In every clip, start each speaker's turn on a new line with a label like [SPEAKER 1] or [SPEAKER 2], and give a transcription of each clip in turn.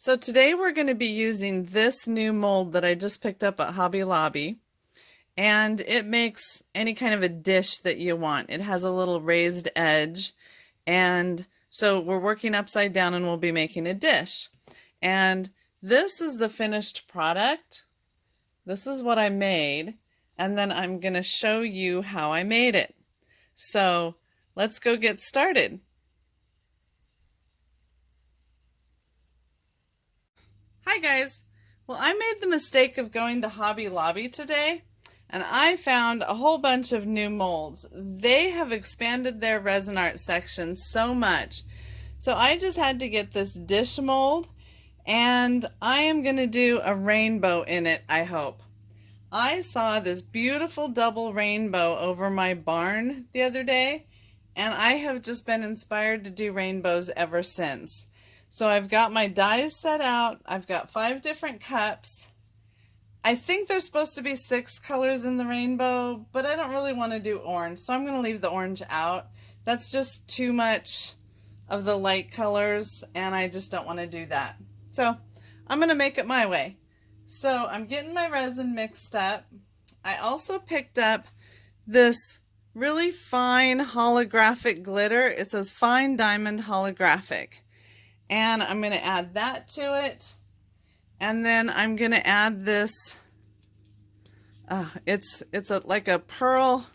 [SPEAKER 1] So today we're going to be using this new mold that I just picked up at Hobby Lobby, and it makes any kind of a dish that you want. It has a little raised edge, and so we're working upside down and we'll be making a dish. And this is the finished product. This is what I made, and then I'm going to show you how I made it. So let's go get started. Hi guys! Well, I made the mistake of going to Hobby Lobby today, and I found a whole bunch of new molds. They have expanded their resin art section so much. So I just had to get this dish mold, and I am going to do a rainbow in it, I hope. I saw this beautiful double rainbow over my barn the other day, and I have just been inspired to do rainbows ever since. So I've got my dies set out. I've got 5 different cups. I think there's supposed to be 6 colors in the rainbow, but I don't really want to do orange, so I'm going to leave the orange out. That's just too much of the light colors, and I just don't want to do that. So I'm going to make it my way. So I'm getting my resin mixed up. I also picked up this really fine holographic glitter. It says fine diamond holographic. And I'm going to add that to it. And then I'm going to add this, it's like a pearl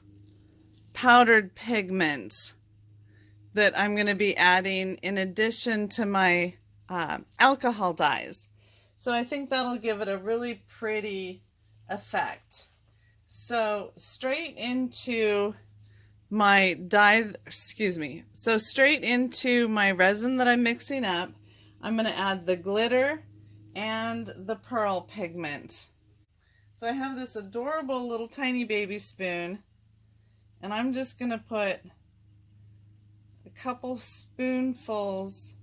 [SPEAKER 1] powdered pigment that I'm going to be adding in addition to my alcohol dyes. So I think that'll give it a really pretty effect. So straight into my straight into my resin that I'm mixing up, I'm going to add the glitter and the pearl pigment. So I have this adorable little tiny baby spoon, and I'm just going to put a couple spoonfuls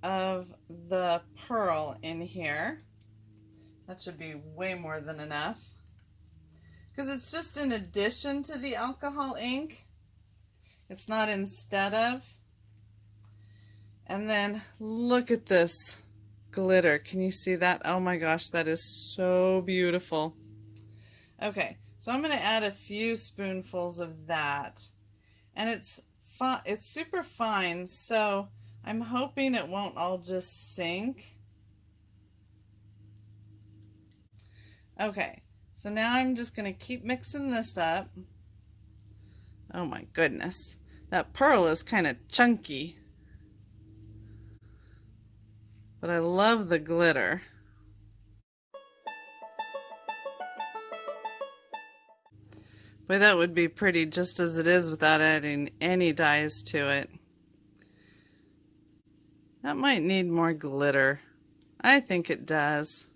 [SPEAKER 1] of the pearl in here. That should be way more than enough, because it's just in addition to the alcohol ink. It's not instead of. And then look at this glitter. Can you see that? Oh my gosh, that is so beautiful. Okay, so I'm going to add a few spoonfuls of that. And it's super fine, so I'm hoping it won't all just sink. Okay. So now I'm just going to keep mixing this up. Oh my goodness. That pearl is kind of chunky. But I love the glitter. Boy, that would be pretty just as it is without adding any dyes to it. That might need more glitter. I think it does.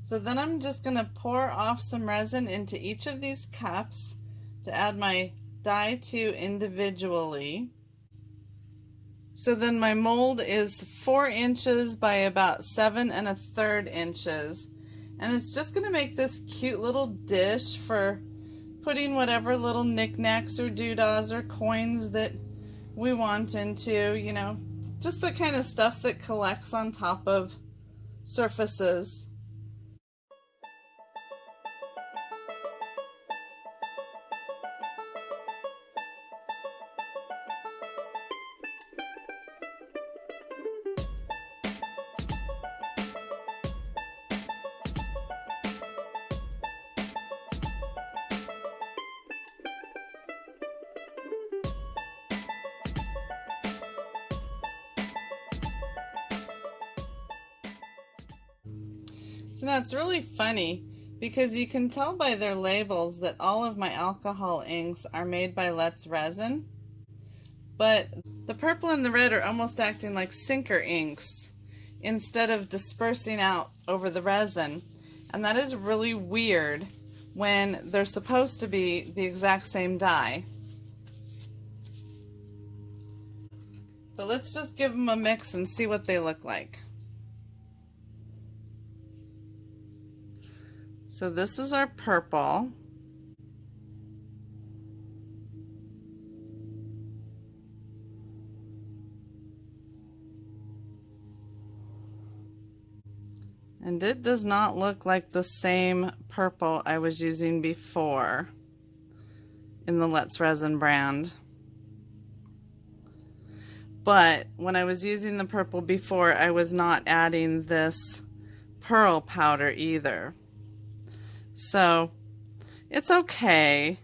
[SPEAKER 1] So then I'm just going to pour off some resin into each of these cups to add my dye to individually. So then my mold is 4 inches by about 7 1/3 inches. And it's just going to make this cute little dish for putting whatever little knickknacks or doodahs or coins that we want into, you know, just the kind of stuff that collects on top of surfaces. So now it's really funny because you can tell by their labels that all of my alcohol inks are made by Let's Resin, but the purple and the red are almost acting like sinker inks instead of dispersing out over the resin, and that is really weird when they're supposed to be the exact same dye. But let's just give them a mix and see what they look like. So this is our purple. And it does not look like the same purple I was using before in the Let's Resin brand. But when I was using the purple before, I was not adding this pearl powder either. So it's okay.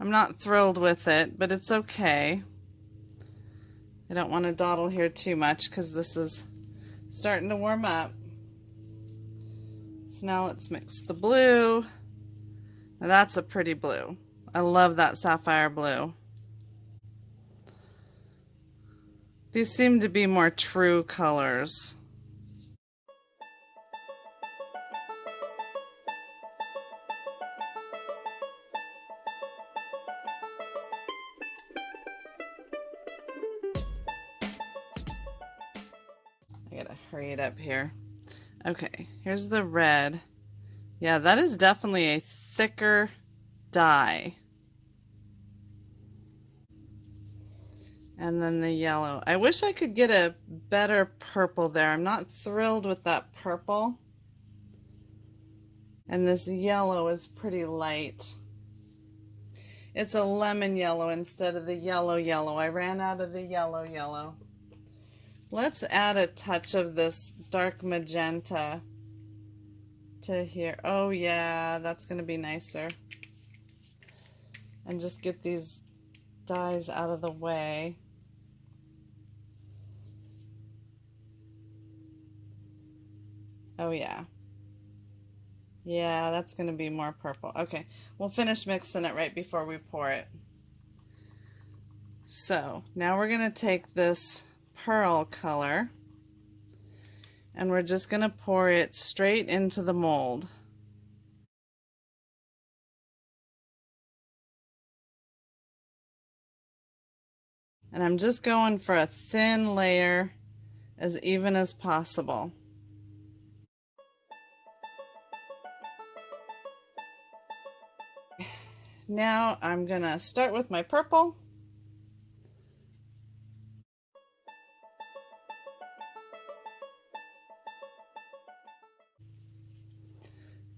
[SPEAKER 1] I'm not thrilled with it, but it's okay. I don't want to dawdle here too much because this is starting to warm up. So now let's mix the blue. Now that's a pretty blue. I love that sapphire blue. These seem to be more true colors. I gotta hurry it up here. Okay, here's the red. Yeah, that is definitely a thicker dye. And then the yellow. I wish I could get a better purple there. I'm not thrilled with that purple. And this yellow is pretty light. It's a lemon yellow instead of the yellow yellow. I ran out of the yellow yellow. Let's add a touch of this dark magenta to here. Oh yeah, that's going to be nicer. And just get these dyes out of the way. Oh yeah. Yeah, that's going to be more purple. Okay, we'll finish mixing it right before we pour it. So now we're going to take this pearl color and we're just going to pour it straight into the mold. And I'm just going for a thin layer as even as possible. Now I'm going to start with my purple.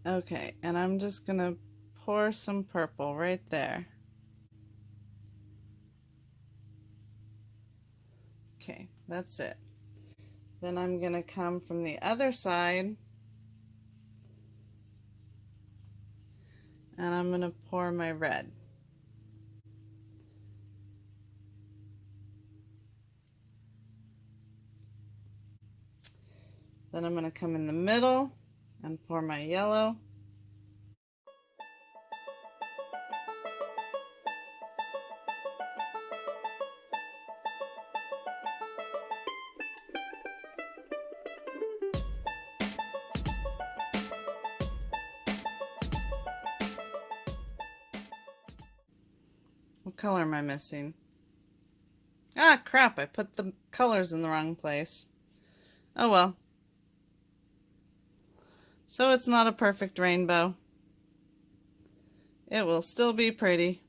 [SPEAKER 1] Okay, and I'm just going to pour some purple right there. Okay, that's it. Then I'm going to come from the other side and I'm going to pour my red. Then I'm going to come in the middle and pour my yellow. What color am I missing? Ah, crap, I put the colors in the wrong place. Oh well. So it's not a perfect rainbow. It will still be pretty.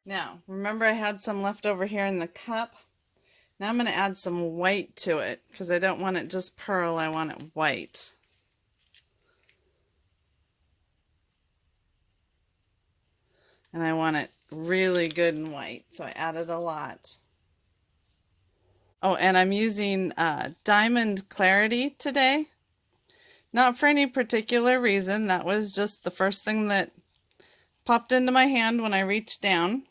[SPEAKER 1] Now, remember I had some left over here in the cup? Now I'm going to add some white to it because I don't want it just pearl, I want it white. And I want it really good and white, so I added a lot. Oh, and I'm using Diamond Clarity today. Not for any particular reason, that was just the first thing that popped into my hand when I reached down. Oh, and I'm using Diamond Clarity today. Oh, really good and white, so I added a lot. Oh, and I'm using Diamond Clarity today. Not for any particular reason, that was just the first thing that popped into my hand when I reached down.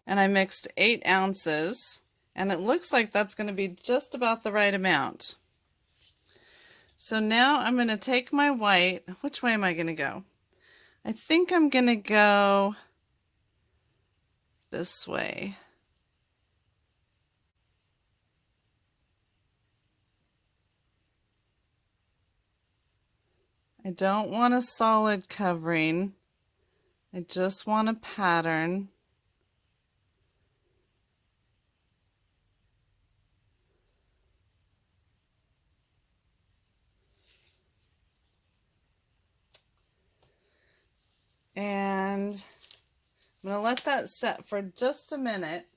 [SPEAKER 1] and I mixed 8 ounces, and it looks like that's going to be just about the right amount. So now I'm going to take my white. Which way am I going to go? I think I'm going to go this way. I don't want a solid covering. I just want a pattern. And I'm going to let that set for just a minute.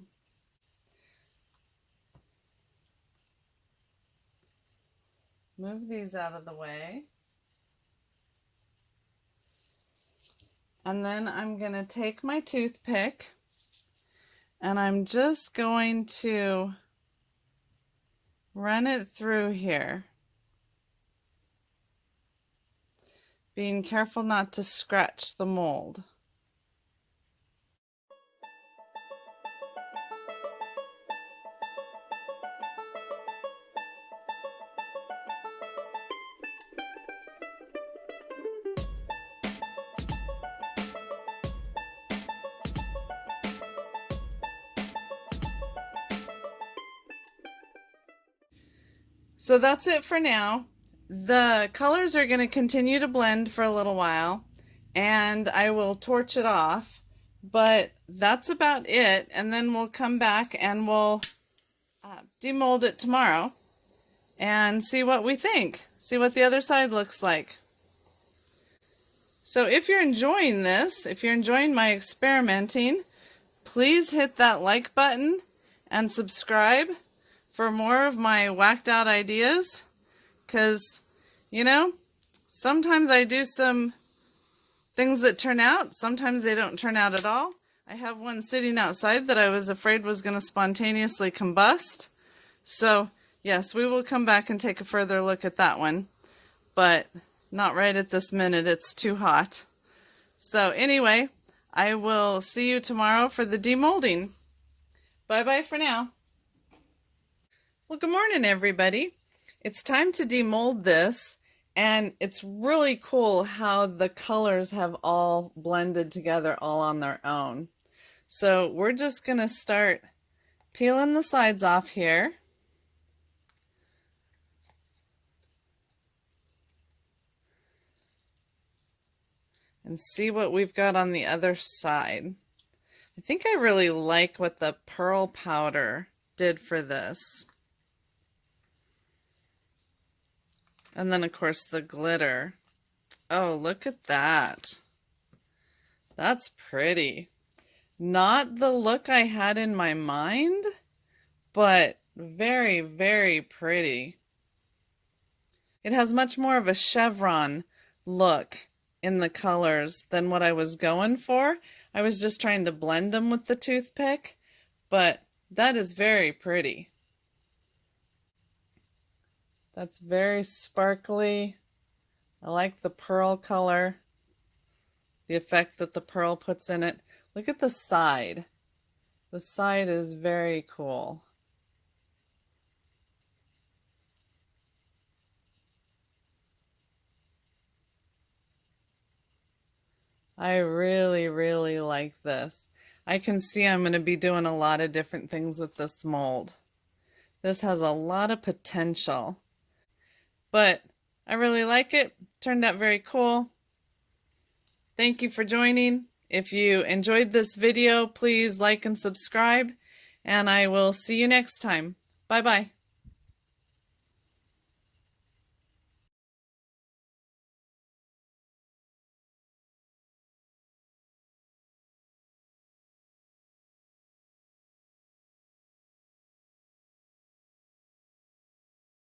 [SPEAKER 1] Move these out of the way. And then I'm going to take my toothpick and I'm just going to run it through here, being careful not to scratch the mold. So that's it for now. The colors are going to continue to blend for a little while, and I will torch it off, but that's about it. And then we'll come back and we'll demold it tomorrow and see what we think, see what the other side looks like. So if you're enjoying this, if you're enjoying my experimenting, please hit that like button and subscribe for more of my whacked out ideas, because, you know, sometimes I do some things that turn out, sometimes they don't turn out at all. I have one sitting outside that I was afraid was going to spontaneously combust. So, yes, we will come back and take a further look at that one, but not right at this minute. It's too hot. So anyway, I will see you tomorrow for the demolding. Bye-bye for now. Well, good morning, everybody. It's time to demold this, and it's really cool how the colors have all blended together all on their own. So we're just going to start peeling the sides off here. And see what we've got on the other side. I think I really like what the pearl powder did for this. And then, of course, the glitter. Oh, look at that. That's pretty. Not the look I had in my mind, but very, very pretty. It has much more of a chevron look in the colors than what I was going for. I was just trying to blend them with the toothpick, but that is very pretty. That's very sparkly. I like the pearl color, the effect that the pearl puts in it. Look at the side. The side is very cool. I really, really like this. I can see I'm going to be doing a lot of different things with this mold. This has a lot of potential. But I really like it. Turned out very cool. Thank you for joining. If you enjoyed this video, please like and subscribe, and I will see you next time. Bye-bye.